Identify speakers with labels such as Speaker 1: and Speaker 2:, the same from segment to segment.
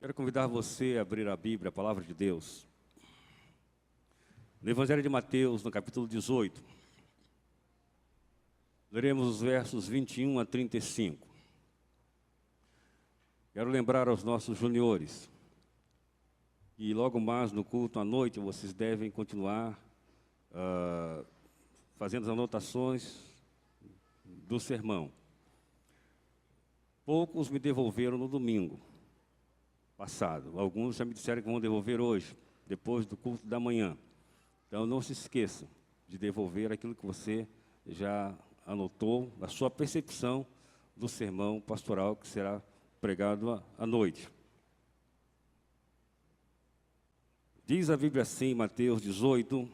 Speaker 1: Quero convidar você a abrir a Bíblia, a Palavra de Deus. No Evangelho de Mateus, no capítulo 18. Leremos os versos 21 a 35. Quero lembrar aos nossos juniores que logo mais no culto à noite vocês devem continuar fazendo as anotações do sermão. Poucos me devolveram no domingo passado. Alguns já me disseram que vão devolver hoje, depois do culto da manhã. Então não se esqueça de devolver aquilo que você já anotou, a sua percepção do sermão pastoral que será pregado à noite. Diz a Bíblia assim, Mateus 18,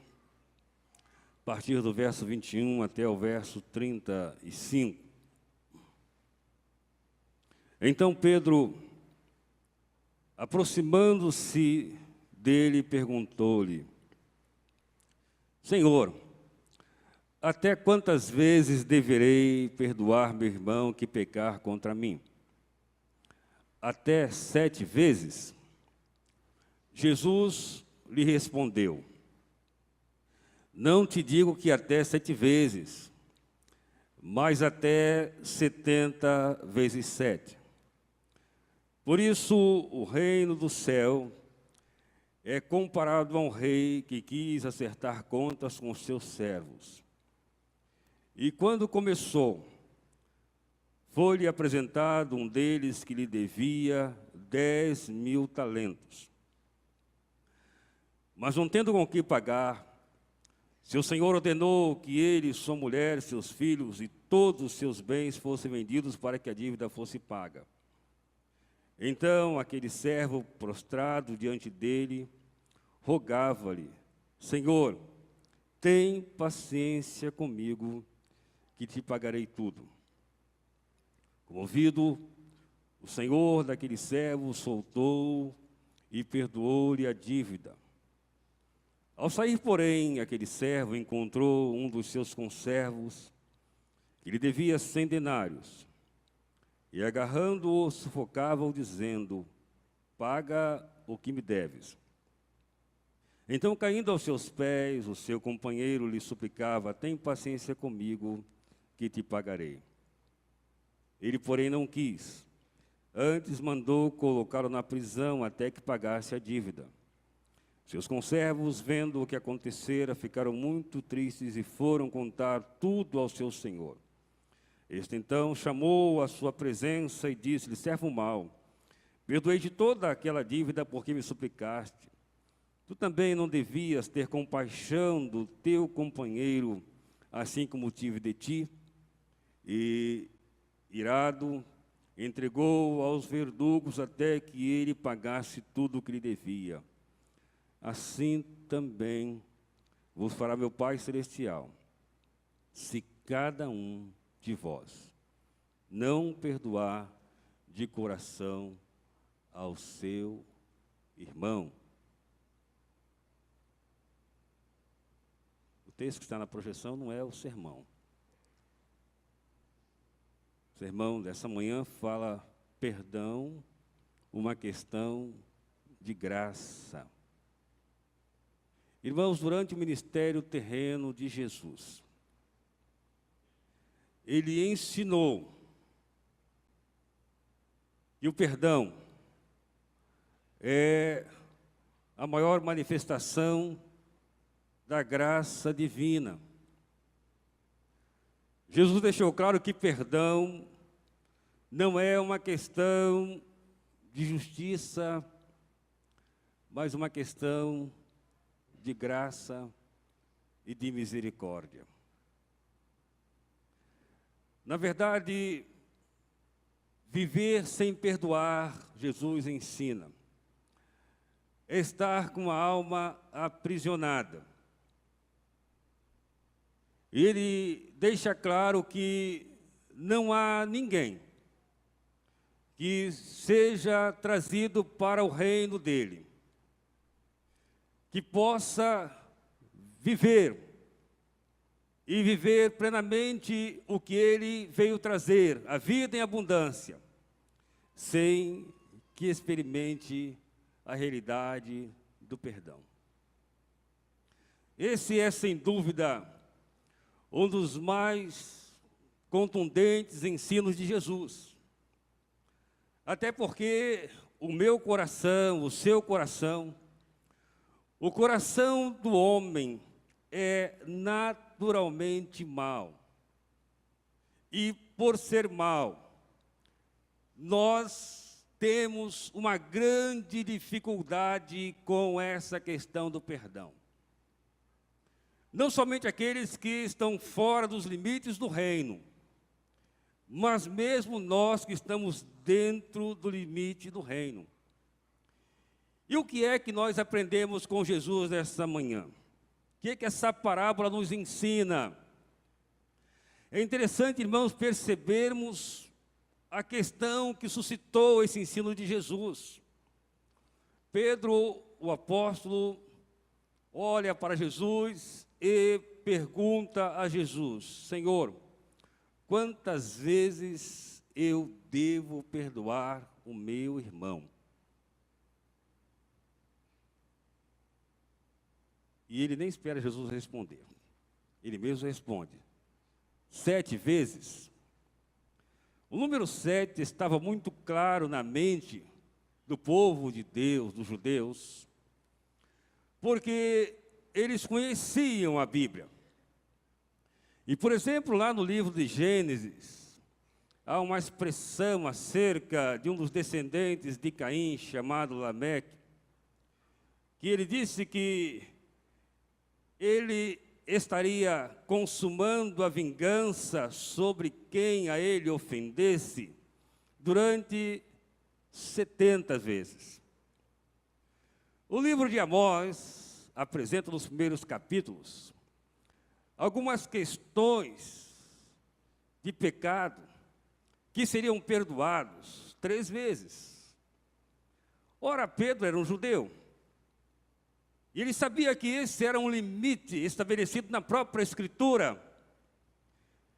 Speaker 1: a partir do verso 21 até o verso 35. Então Pedro, aproximando-se dele, perguntou-lhe: Senhor, até quantas vezes deverei perdoar meu irmão que pecar contra mim? Até 7 vezes? Jesus lhe respondeu: Não te digo que até 7 vezes, mas até 70 vezes 7. Por isso, o reino do céu é comparado a um rei que quis acertar contas com os seus servos. E quando começou, foi-lhe apresentado um deles que lhe devia 10.000 talentos. Mas não tendo com que pagar, seu senhor ordenou que ele, sua mulher, seus filhos e todos os seus bens fossem vendidos para que a dívida fosse paga. Então aquele servo, prostrado diante dele, rogava-lhe: Senhor, tem paciência comigo, que te pagarei tudo. Comovido, o senhor daquele servo soltou e perdoou-lhe a dívida. Ao sair, porém, aquele servo encontrou um dos seus conservos, que lhe devia 100 denários, e agarrando-o, sufocava-o, dizendo: Paga o que me deves. Então, caindo aos seus pés, o seu companheiro lhe suplicava: Tem paciência comigo, que te pagarei. Ele, porém, não quis. Antes mandou colocá-lo na prisão até que pagasse a dívida. Seus conservos, vendo o que acontecera, ficaram muito tristes e foram contar tudo ao seu senhor. Este então chamou à sua presença e disse-lhe: Servo mau, perdoei-te toda aquela dívida porque me suplicaste. Tu também não devias ter compaixão do teu companheiro, assim como tive de ti? E, irado, entregou aos verdugos até que ele pagasse tudo o que lhe devia. Assim também vos fará meu Pai Celestial, se cada um de vós não perdoar de coração ao seu irmão. O texto que está na projeção não é o sermão. O sermão dessa manhã fala perdão, uma questão de graça. Irmãos, durante o ministério terreno de Jesus, ele ensinou que o perdão é a maior manifestação da graça divina. Jesus deixou claro que perdão não é uma questão de justiça, mas uma questão de graça e de misericórdia. Na verdade, viver sem perdoar, Jesus ensina, é estar com a alma aprisionada. Ele deixa claro que não há ninguém que seja trazido para o reino dele, que possa viver e viver plenamente o que ele veio trazer, a vida em abundância, sem que experimente a realidade do perdão. Esse é, sem dúvida, um dos mais contundentes ensinos de Jesus. Até porque o meu coração, o seu coração, o coração do homem é naturalmente mau. E por ser mau, nós temos uma grande dificuldade com essa questão do perdão. Não somente aqueles que estão fora dos limites do reino, mas mesmo nós que estamos dentro do limite do reino. E o que é que nós aprendemos com Jesus nesta manhã? O que é que essa parábola nos ensina? É interessante, irmãos, percebermos a questão que suscitou esse ensino de Jesus. Pedro, o apóstolo, olha para Jesus e pergunta a Jesus: Senhor, quantas vezes eu devo perdoar o meu irmão? E ele nem espera Jesus responder. Ele mesmo responde: 7 vezes. O número 7 estava muito claro na mente do povo de Deus, dos judeus, porque eles conheciam a Bíblia. E, por exemplo, lá no livro de Gênesis, há uma expressão acerca de um dos descendentes de Caim, chamado Lameque, que ele disse que ele estaria consumando a vingança sobre quem a ele ofendesse durante 70 vezes. O livro de Amós apresenta nos primeiros capítulos algumas questões de pecado que seriam perdoados 3 vezes. Ora, Pedro era um judeu. E ele sabia que esse era um limite estabelecido na própria Escritura.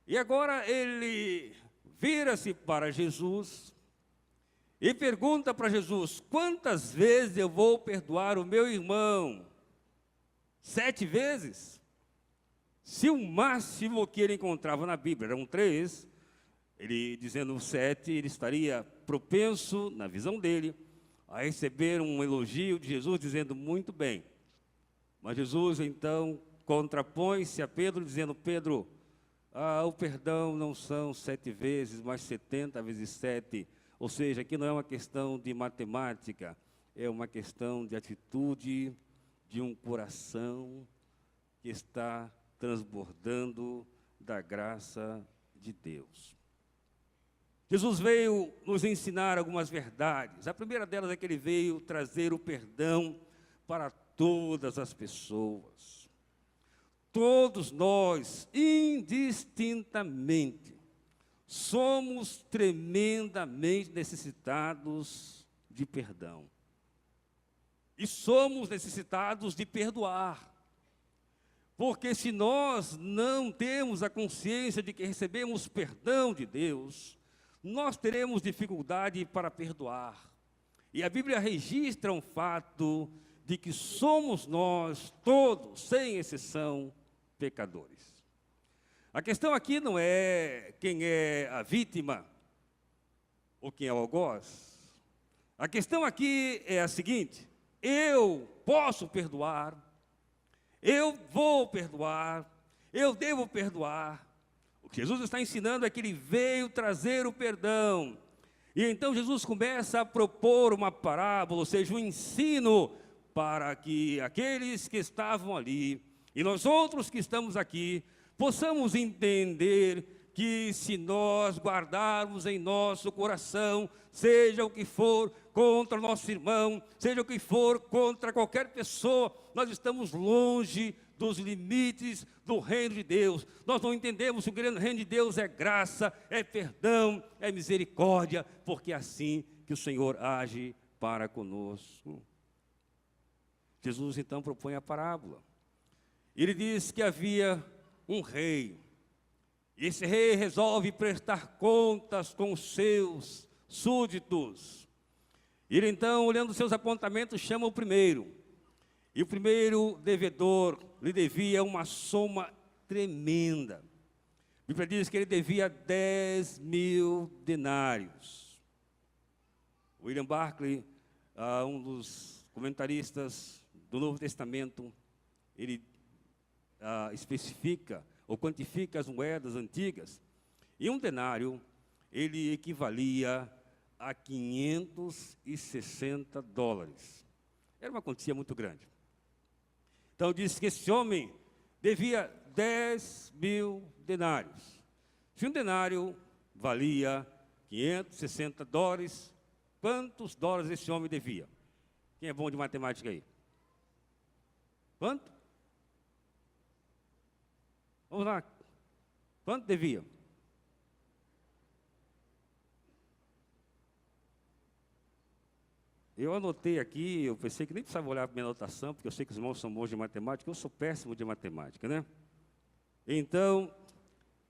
Speaker 1: E agora ele vira-se para Jesus e pergunta para Jesus: quantas vezes eu vou perdoar o meu irmão? 7 vezes? Se o máximo que ele encontrava na Bíblia eram 3, ele dizendo 7, ele estaria propenso, na visão dele, a receber um elogio de Jesus, dizendo: muito bem. Mas Jesus, então, contrapõe-se a Pedro, dizendo: Pedro, o perdão não são 7 vezes, mas 70 vezes 7. Ou seja, aqui não é uma questão de matemática, é uma questão de atitude, de um coração que está transbordando da graça de Deus. Jesus veio nos ensinar algumas verdades. A primeira delas é que ele veio trazer o perdão para todas as pessoas. Todos nós, indistintamente, somos tremendamente necessitados de perdão. E somos necessitados de perdoar. Porque se nós não temos a consciência de que recebemos perdão de Deus, nós teremos dificuldade para perdoar. E a Bíblia registra um fato de que somos nós, todos, sem exceção, pecadores. A questão aqui não é quem é a vítima ou quem é o algoz. A questão aqui é a seguinte: eu posso perdoar, eu vou perdoar, eu devo perdoar. O que Jesus está ensinando é que ele veio trazer o perdão. E então Jesus começa a propor uma parábola, ou seja, um ensino para que aqueles que estavam ali e nós outros que estamos aqui possamos entender que se nós guardarmos em nosso coração, seja o que for contra o nosso irmão, seja o que for contra qualquer pessoa, nós estamos longe dos limites do reino de Deus. Nós não entendemos que o reino de Deus é graça, é perdão, é misericórdia, porque é assim que o Senhor age para conosco. Jesus então propõe a parábola. Ele diz que havia um rei. E esse rei resolve prestar contas com os seus súditos. Ele então, olhando os seus apontamentos, chama o primeiro. E o primeiro devedor lhe devia uma soma tremenda. A Bíblia diz que ele devia 10.000 denários. William Barclay, um dos comentaristas do Novo Testamento, ele especifica ou quantifica as moedas antigas. E um denário, ele equivalia a 560 dólares. Era uma quantia muito grande. Então, diz que esse homem devia 10.000 denários. Se um denário valia 560 dólares, quantos dólares esse homem devia? Quem é bom de matemática aí? Quanto? Vamos lá. Quanto devia? Eu anotei aqui, eu pensei que nem precisava olhar para a minha anotação, porque eu sei que os irmãos são bons de matemática, eu sou péssimo de matemática, né? Então,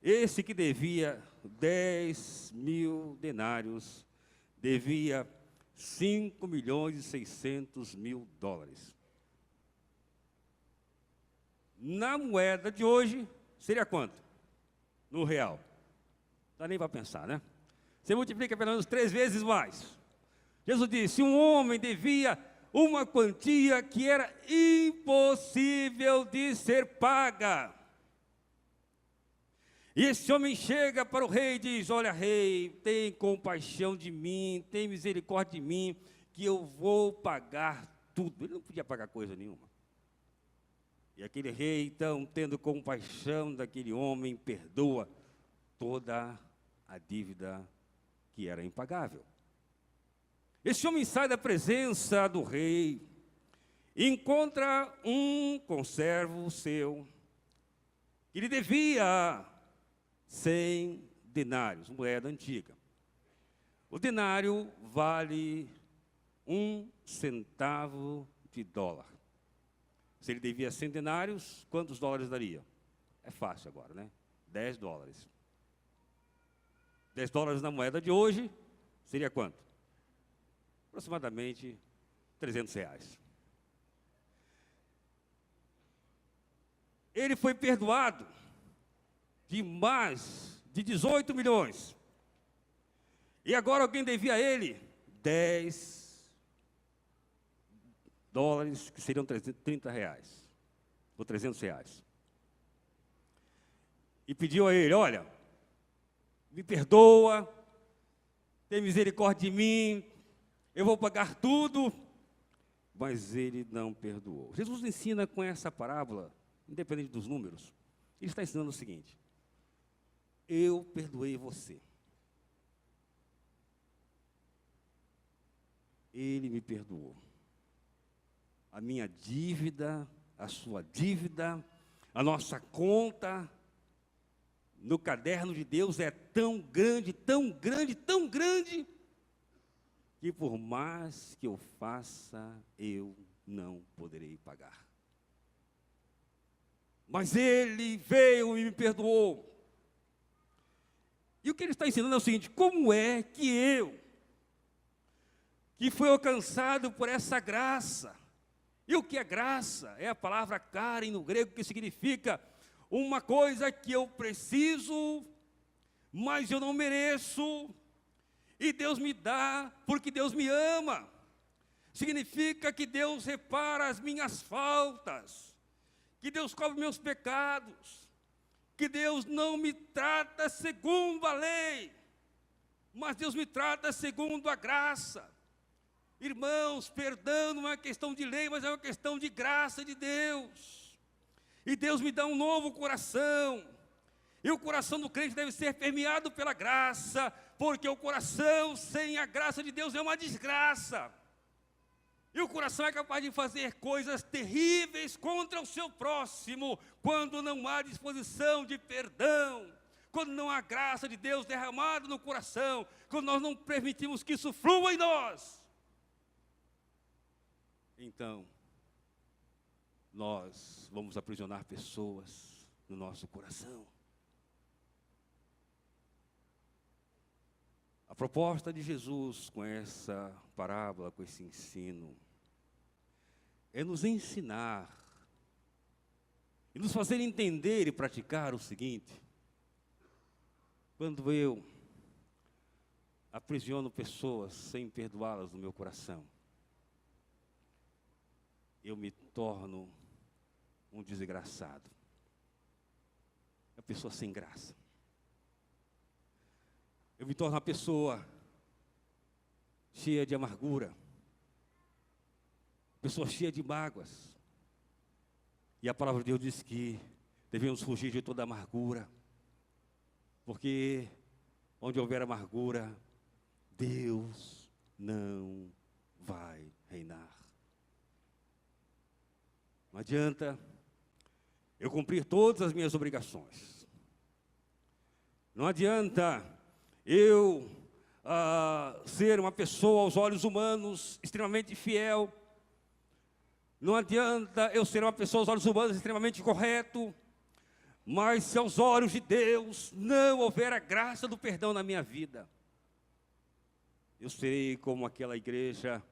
Speaker 1: esse que devia 10.000 denários, devia 5.600.000 dólares. Na moeda de hoje, seria quanto? No real. Não dá nem para pensar, né? Você multiplica pelo menos 3 vezes mais. Jesus disse, um homem devia uma quantia que era impossível de ser paga. E esse homem chega para o rei e diz, olha rei, tem compaixão de mim, tem misericórdia de mim, que eu vou pagar tudo. Ele não podia pagar coisa nenhuma. E aquele rei, então, tendo compaixão daquele homem, perdoa toda a dívida que era impagável. Esse homem sai da presença do rei e encontra um conservo seu, que lhe devia 100 denários, moeda antiga. O denário vale 1 centavo de dólar. Se ele devia 100 denários, quantos dólares daria? É fácil agora, né? 10 dólares. 10 dólares na moeda de hoje, seria quanto? Aproximadamente 300 reais. Ele foi perdoado de mais de 18 milhões. E agora alguém devia a ele 10 dólares, que seriam 30 reais, ou 300 reais. E pediu a ele, olha, me perdoa, tem misericórdia de mim, eu vou pagar tudo, mas ele não perdoou. Jesus ensina com essa parábola, independente dos números, ele está ensinando o seguinte, eu perdoei você. Ele me perdoou. A minha dívida, a sua dívida, a nossa conta no caderno de Deus é tão grande, tão grande, tão grande, que por mais que eu faça, eu não poderei pagar. Mas ele veio e me perdoou. E o que ele está ensinando é o seguinte, como é que eu, que fui alcançado por essa graça, e o que é graça? É a palavra karen no grego, que significa uma coisa que eu preciso, mas eu não mereço, e Deus me dá porque Deus me ama. Significa que Deus repara as minhas faltas, que Deus cobre meus pecados, que Deus não me trata segundo a lei, mas Deus me trata segundo a graça. Irmãos, perdão não é uma questão de lei, mas é uma questão de graça de Deus. E Deus me dá um novo coração. E o coração do crente deve ser permeado pela graça, porque o coração sem a graça de Deus é uma desgraça. E o coração é capaz de fazer coisas terríveis contra o seu próximo, quando não há disposição de perdão, quando não há graça de Deus derramada no coração, quando nós não permitimos que isso flua em nós. Então, nós vamos aprisionar pessoas no nosso coração. A A proposta de Jesus com essa parábola, com esse ensino, é nos ensinar e nos fazer entender e praticar o seguinte: quando eu aprisiono pessoas sem perdoá-las no meu coração, eu me torno um desgraçado, uma pessoa sem graça. Eu me torno uma pessoa cheia de amargura, pessoa cheia de mágoas. E a palavra de Deus diz que devemos fugir de toda amargura, porque onde houver amargura, Deus não vai reinar. Não adianta eu cumprir todas as minhas obrigações. Não adianta eu ser uma pessoa aos olhos humanos extremamente fiel. Não adianta eu ser uma pessoa aos olhos humanos extremamente correto. Mas se aos olhos de Deus não houver a graça do perdão na minha vida, eu serei como aquela igreja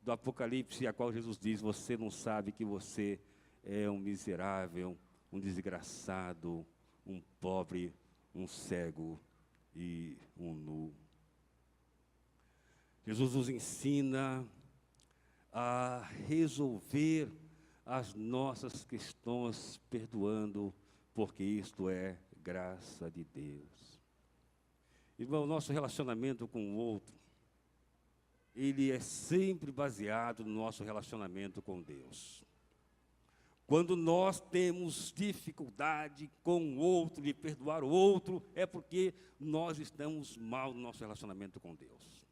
Speaker 1: do Apocalipse, a qual Jesus diz: você não sabe que você é um miserável, um desgraçado, um pobre, um cego e um nu. Jesus nos ensina a resolver as nossas questões perdoando, porque isto é graça de Deus. Irmão, nosso relacionamento com o outro, ele é sempre baseado no nosso relacionamento com Deus. Quando nós temos dificuldade com o outro, de perdoar o outro, é porque nós estamos mal no nosso relacionamento com Deus.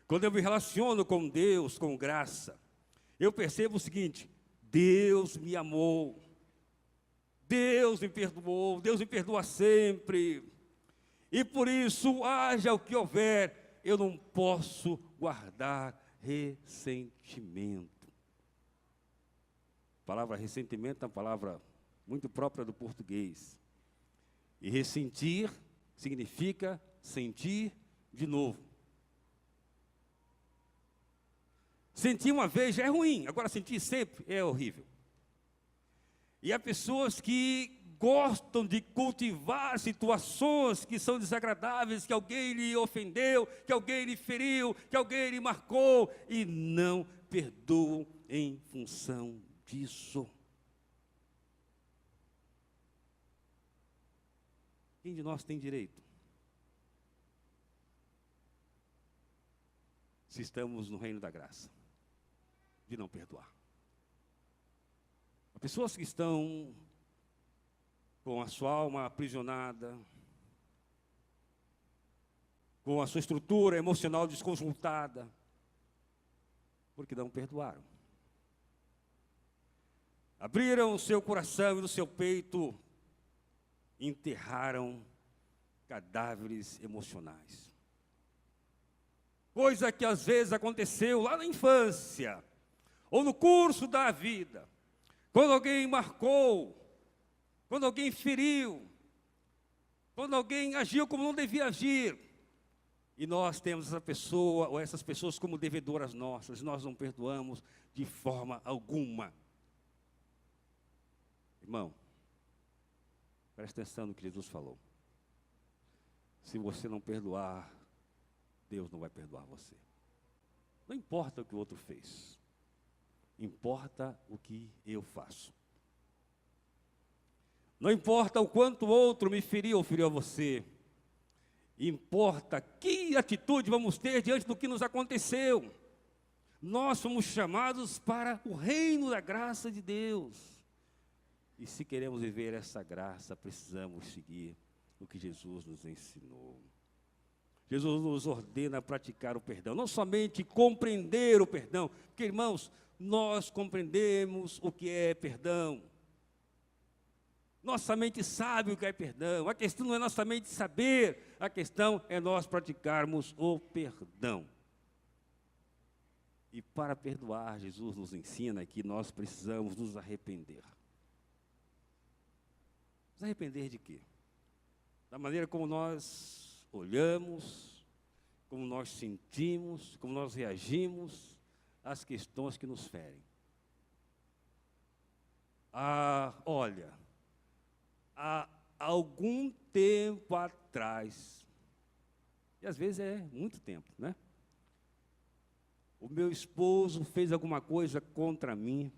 Speaker 1: Quando eu me relaciono com Deus, com graça, eu percebo o seguinte: Deus me amou, Deus me perdoou, Deus me perdoa sempre. E por isso, haja o que houver, eu não posso guardar ressentimento. A palavra ressentimento é uma palavra muito própria do português. E ressentir significa sentir de novo. Sentir uma vez já é ruim, agora sentir sempre é horrível. E há pessoas que gostam de cultivar situações que são desagradáveis, que alguém lhe ofendeu, que alguém lhe feriu, que alguém lhe marcou, e não perdoam em função disso. Quem de nós tem direito? Se estamos no reino da graça, de não perdoar. Há pessoas que estão com a sua alma aprisionada, com a sua estrutura emocional desconjuntada, porque não perdoaram. Abriram o seu coração e no seu peito enterraram cadáveres emocionais. Coisa que às vezes aconteceu lá na infância, ou no curso da vida, quando alguém marcou, quando alguém feriu, quando alguém agiu como não devia agir, e nós temos essa pessoa ou essas pessoas como devedoras nossas, nós não perdoamos de forma alguma. Irmão, preste atenção no que Jesus falou. Se você não perdoar, Deus não vai perdoar você. Não importa o que o outro fez, importa o que eu faço. Não importa o quanto o outro me feriu ou feriu a você, importa que atitude vamos ter diante do que nos aconteceu. Nós somos chamados para o reino da graça de Deus. E se queremos viver essa graça, precisamos seguir o que Jesus nos ensinou. Jesus nos ordena a praticar o perdão, não somente compreender o perdão, porque, irmãos, nós compreendemos o que é perdão. Nossa mente sabe o que é perdão. A questão não é nossa mente saber, a questão é nós praticarmos o perdão. E para perdoar, Jesus nos ensina que nós precisamos nos arrepender. Nos arrepender de quê? Da maneira como nós olhamos, como nós sentimos, como nós reagimos às questões que nos ferem. Olha, há algum tempo atrás, e às vezes é muito tempo, né? O meu esposo fez alguma coisa contra mim,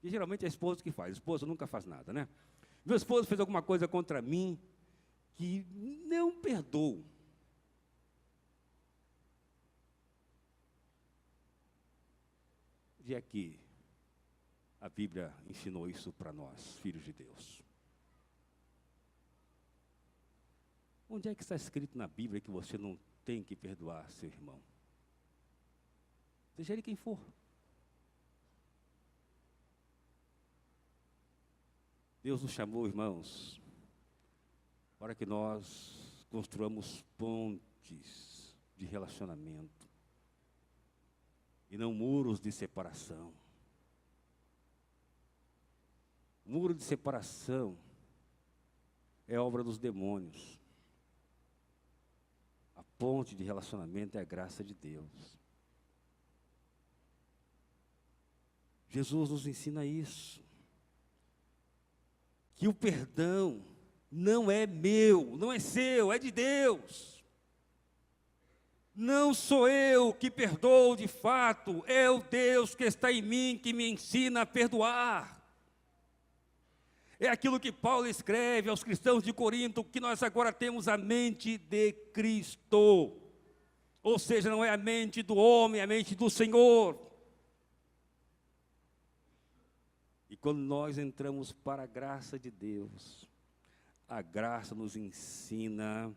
Speaker 1: e geralmente é a esposa que faz, a esposa nunca faz nada, né? Meu esposo fez alguma coisa contra mim que não perdoo. E aqui, a Bíblia ensinou isso para nós, filhos de Deus. Onde é que está escrito na Bíblia que você não tem que perdoar seu irmão? Seja ele quem for. Deus nos chamou, irmãos, para que nós construamos pontes de relacionamento e não muros de separação. O muro de separação é obra dos demônios. A ponte de relacionamento é a graça de Deus. Jesus nos ensina isso. Que o perdão não é meu, não é seu, é de Deus. Não sou eu que perdoo de fato, é o Deus que está em mim que me ensina a perdoar. É aquilo que Paulo escreve aos cristãos de Corinto, que nós agora temos a mente de Cristo. Ou seja, não é a mente do homem, é a mente do Senhor. E quando nós entramos para a graça de Deus, a graça nos ensina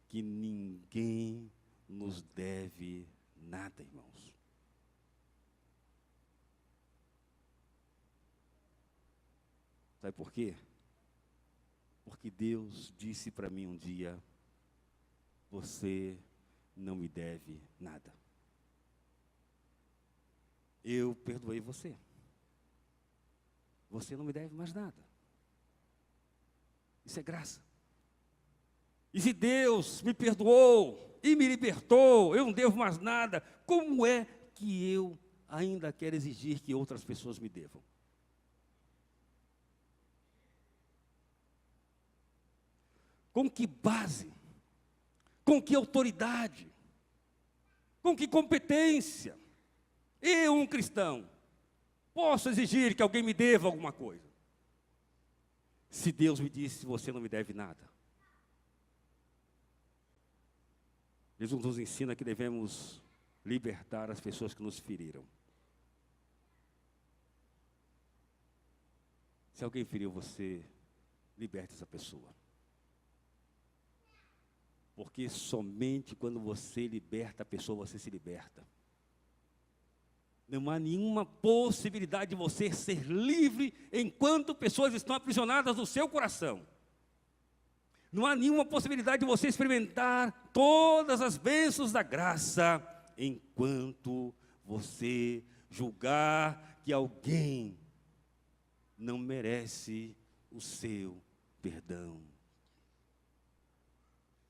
Speaker 1: que ninguém nos deve nada, irmãos. Sabe por quê? Porque Deus disse para mim um dia: você não me deve nada. Eu perdoei você. Você não me deve mais nada. Isso é graça. E se Deus me perdoou e me libertou, eu não devo mais nada, como é que eu ainda quero exigir que outras pessoas me devam? Com que base? Com que autoridade? Com que competência? Eu, um cristão, posso exigir que alguém me deva alguma coisa? Se Deus me disse, você não me deve nada. Jesus nos ensina que devemos libertar as pessoas que nos feriram. Se alguém feriu você, liberte essa pessoa. Porque somente quando você liberta a pessoa, você se liberta. Não há nenhuma possibilidade de você ser livre enquanto pessoas estão aprisionadas no seu coração. Não há nenhuma possibilidade de você experimentar todas as bênçãos da graça enquanto você julgar que alguém não merece o seu perdão.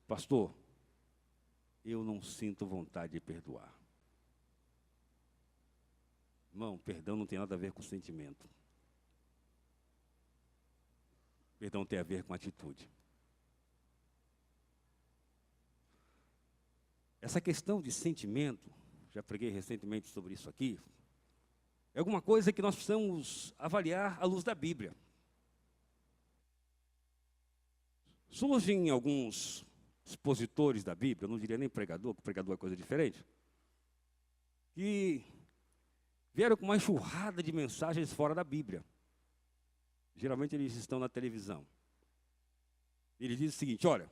Speaker 1: Pastor, eu não sinto vontade de perdoar. Irmão, perdão não tem nada a ver com sentimento. Perdão tem a ver com atitude. Essa questão de sentimento, já preguei recentemente sobre isso aqui, é alguma coisa que nós precisamos avaliar à luz da Bíblia. Surgem alguns expositores da Bíblia, eu não diria nem pregador, porque pregador é coisa diferente, que vieram com uma enxurrada de mensagens fora da Bíblia. Geralmente eles estão na televisão. Eles dizem o seguinte: olha,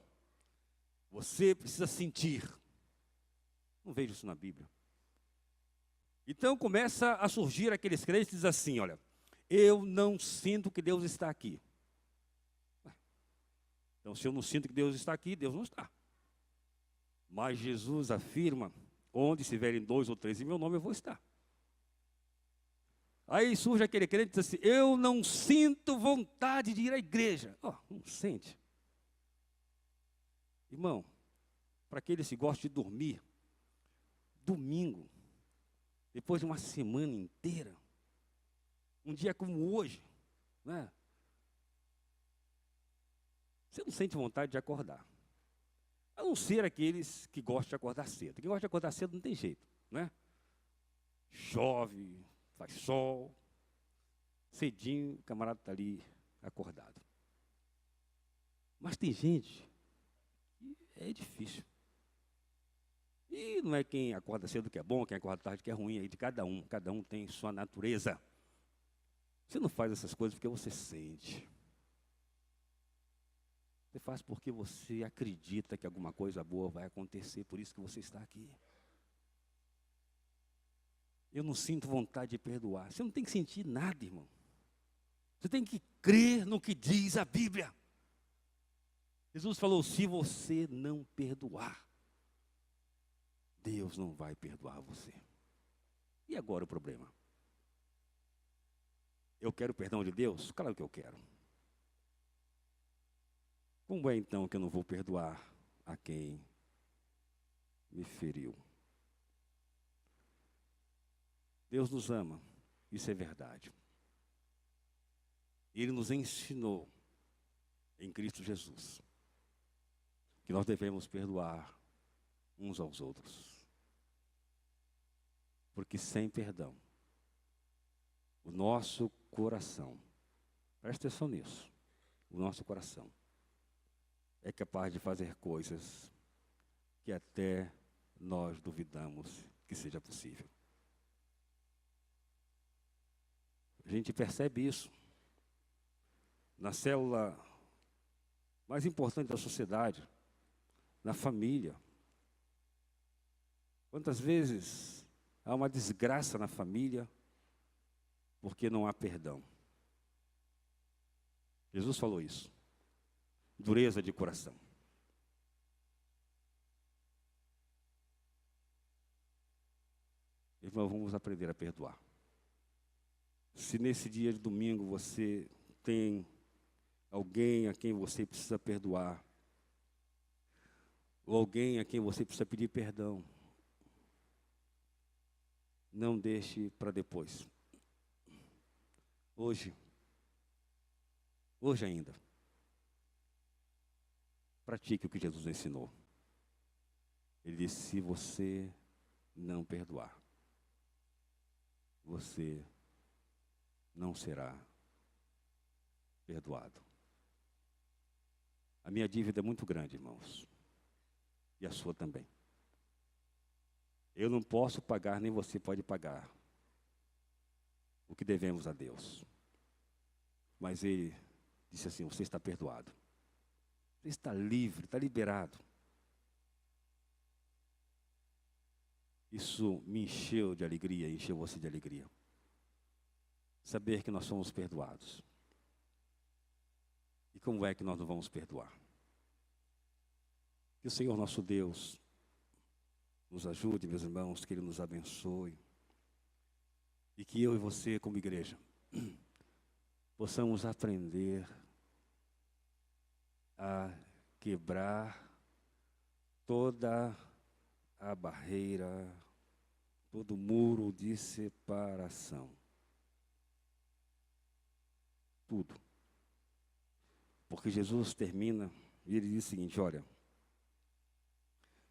Speaker 1: você precisa sentir. Não vejo isso na Bíblia. Então começa a surgir aqueles crentes que dizem assim: olha, eu não sinto que Deus está aqui. Então, se eu não sinto que Deus está aqui, Deus não está. Mas Jesus afirma: onde estiverem 2 ou 3 em meu nome, eu vou estar. Aí surge aquele crente que diz assim: eu não sinto vontade de ir à igreja. Não sente. Irmão, para aqueles que gostam de dormir, domingo, depois de uma semana inteira, um dia como hoje, né? Você não sente vontade de acordar. A não ser aqueles que gostam de acordar cedo. Quem gosta de acordar cedo não tem jeito, né? Chove, faz sol, cedinho, o camarada está ali acordado. Mas tem gente que é difícil. E não é quem acorda cedo que é bom, quem acorda tarde que é ruim, aí de cada um tem sua natureza. Você não faz essas coisas porque você sente. Você faz porque você acredita que alguma coisa boa vai acontecer, por isso que você está aqui. Eu não sinto vontade de perdoar. Você não tem que sentir nada, irmão. Você tem que crer no que diz a Bíblia. Jesus falou, se você não perdoar, Deus não vai perdoar você. E agora o problema? Eu quero o perdão de Deus? Claro que eu quero. Como é então que eu não vou perdoar a quem me feriu? Deus nos ama, isso é verdade. Ele nos ensinou em Cristo Jesus que nós devemos perdoar uns aos outros. Porque sem perdão, o nosso coração, presta atenção nisso, o nosso coração é capaz de fazer coisas que até nós duvidamos que seja possível. A gente percebe isso na célula mais importante da sociedade, na família. Quantas vezes há uma desgraça na família porque não há perdão? Jesus falou isso. Dureza de coração. Irmão, vamos aprender a perdoar. Se nesse dia de domingo você tem alguém a quem você precisa perdoar, ou alguém a quem você precisa pedir perdão, não deixe para depois. Hoje ainda, pratique o que Jesus ensinou. Ele disse, se você não perdoar, você não será perdoado. A minha dívida é muito grande, irmãos. E a sua também. Eu não posso pagar, nem você pode pagar o que devemos a Deus. Mas Ele disse assim, você está perdoado. Você está livre, está liberado. Isso me encheu de alegria, encheu você de alegria. Saber que nós somos perdoados. E como é que nós não vamos perdoar? Que o Senhor nosso Deus nos ajude, meus irmãos, que Ele nos abençoe. E que eu e você, como igreja, possamos aprender a quebrar toda a barreira, todo muro de separação. Tudo. Porque Jesus termina e Ele diz o seguinte, olha,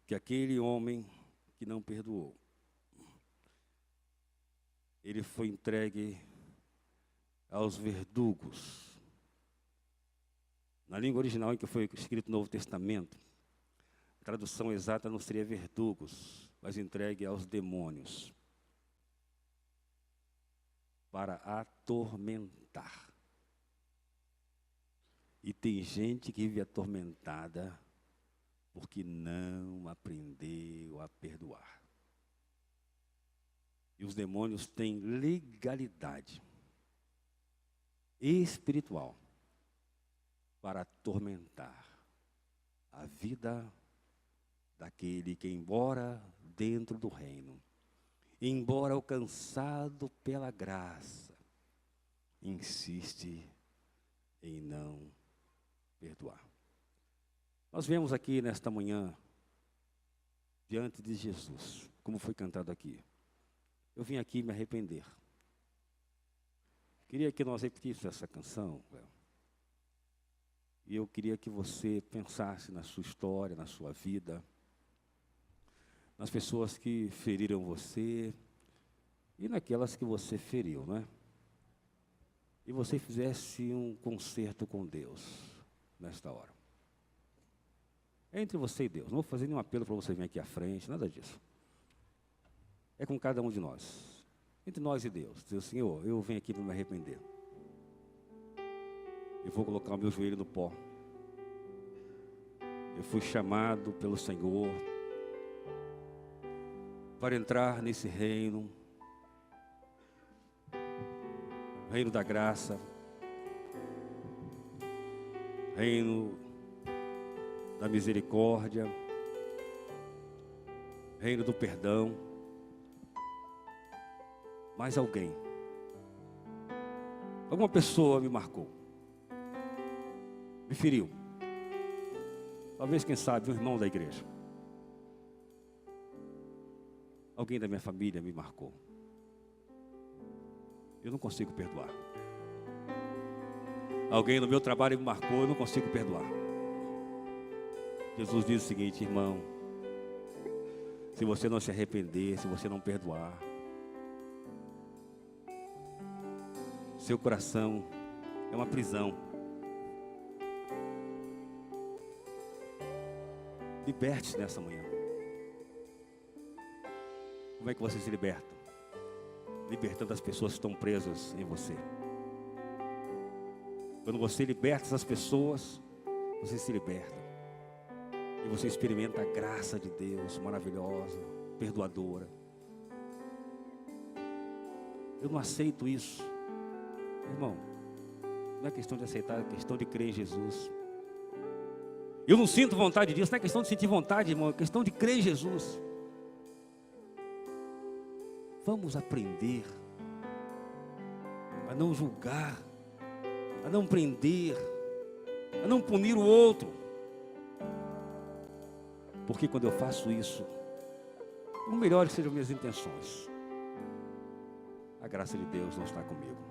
Speaker 1: que aquele homem que não perdoou, ele foi entregue aos verdugos. Na língua original em que foi escrito o Novo Testamento, a tradução exata não seria verdugos, mas entregue aos demônios, para atormentar. E tem gente que vive atormentada porque não aprendeu a perdoar. E os demônios têm legalidade espiritual para atormentar a vida daquele que, embora dentro do reino, embora alcançado pela graça, insiste em não perdoar. Nós vemos aqui nesta manhã diante de Jesus, como foi cantado aqui. Eu vim aqui me arrepender. Queria que nós repetíssemos essa canção, Léo. E eu queria que você pensasse na sua história, na sua vida, nas pessoas que feriram você e naquelas que você feriu, não é? E você fizesse um concerto com Deus nesta hora. É entre você e Deus. Não vou fazer nenhum apelo para você vir aqui à frente, nada disso. É com cada um de nós. Entre nós e Deus. Dizer, Senhor, eu venho aqui para me arrepender. Eu vou colocar o meu joelho no pó. Eu fui chamado pelo Senhor para entrar nesse reino, reino da graça, reino da misericórdia, reino do perdão. Mas alguma pessoa me marcou, me feriu. Talvez, quem sabe, um irmão da igreja. Alguém da minha família me marcou. Eu não consigo perdoar. Alguém no meu trabalho me marcou, eu não consigo perdoar. Jesus diz o seguinte, irmão: se você não se arrepender, se você não perdoar, seu coração é uma prisão. Liberte-se nessa manhã. Como é que você se liberta? Libertando as pessoas que estão presas em você. Quando você liberta essas pessoas, você se liberta. E você experimenta a graça de Deus, maravilhosa, perdoadora. Eu não aceito isso. Irmão, não é questão de aceitar, é questão de crer em Jesus. Eu não sinto vontade disso, não é questão de sentir vontade, irmão, é questão de crer em Jesus. Vamos aprender a não julgar, a não prender, a não punir o outro. Porque quando eu faço isso, por melhores que sejam minhas intenções, a graça de Deus não está comigo.